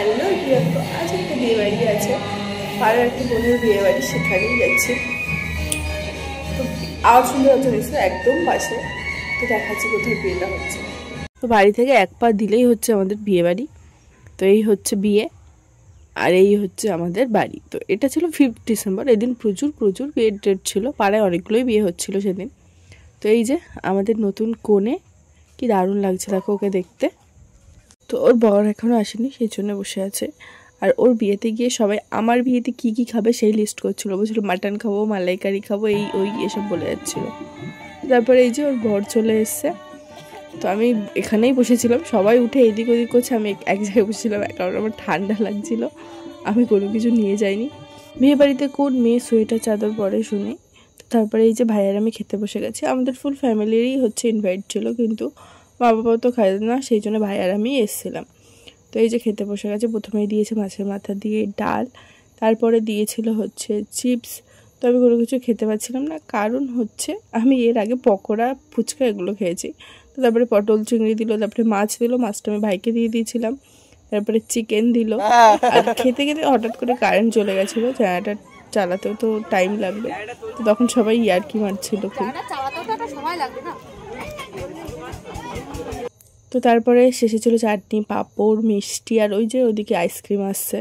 Hello everyone, তো আজ একটা বিয়ে বাড়ি আছে, পাড়ার একটা বোনের বিয়ে বাড়ি, সেখানেই যাচ্ছি। তো আওয়াজ শুনতে হচ্ছে নিশ্চয় একদম পাশে, তো দেখাচ্ছি কোথায় বিয়েটা হচ্ছে। তো বাড়ি থেকে এক পা দিলেই হচ্ছে আমাদের বিয়ে বাড়ি। তো এই হচ্ছে বিয়ে, আর এই হচ্ছে আমাদের বাড়ি। তো এটা ছিল 5 ডিসেম্বর। এদিন প্রচুর প্রচুর বিয়ের ডেট ছিল, পাড়ায় অনেকগুলোই বিয়ে হচ্ছিল সেদিন। তো এই যে আমাদের নতুন কনে, কি দারুণ লাগছে দেখো ওকে দেখতে। তো ওর বর এখনও আসেনি, সেই জন্য বসে আছে। আর ওর বিয়েতে গিয়ে সবাই আমার বিয়েতে কি কি খাবে সেই লিস্ট করছিল, বলছিল মাটন খাবো, মালাইকারি খাবো, এই ওই এসব বলে যাচ্ছিলো। তারপরে এই যে ওর বর চলে এসছে। তো আমি এখানেই বসেছিলাম, সবাই উঠে এদিক ওদিক করছে, আমি এক জায়গায় বসেছিলাম, কারণ আমার ঠান্ডা লাগছিল। আমি কোনো কিছু নিয়ে যাইনি। বিয়ে বাড়িতে কোন মেয়ে সোয়েটার চাদর পরে শুনি। তারপরে এই যে ভাইয়ার আমি খেতে বসে গেছি। আমাদের ফুল ফ্যামিলিরই হচ্ছে ইনভাইট ছিল, কিন্তু মা বাবাও তো খায় না, সেই জন্য ভাইয়ার আমি এসেছিলাম। তো এই যে খেতে বসে গেছে। প্রথমেই দিয়েছে মাছের মাথা দিয়ে ডাল, তারপরে দিয়েছিল হচ্ছে চিপস। তো আমি কোনো কিছু খেতে পারছিলাম না, কারণ হচ্ছে আমি এর আগে পকোড়া, ফুচকা এগুলো খেয়েছি। তো তারপরে পটল চিংড়ি দিল, তারপরে মাছ দিল, মাছটা আমি ভাইকে দিয়ে দিয়েছিলাম। তারপরে চিকেন দিল। আর খেতে খেতে হঠাৎ করে কারেন্ট চলে গেছিলো, জানাটা চালাতেও তো টাইম লাগবে। তো তখন সবাই ইয়ার্কি মারছিল খুব। তো তারপরে শেষে ছিল চাটনি, পাঁপড়, মিষ্টি, আর ওই যে ওদিকে আইসক্রিম আসছে।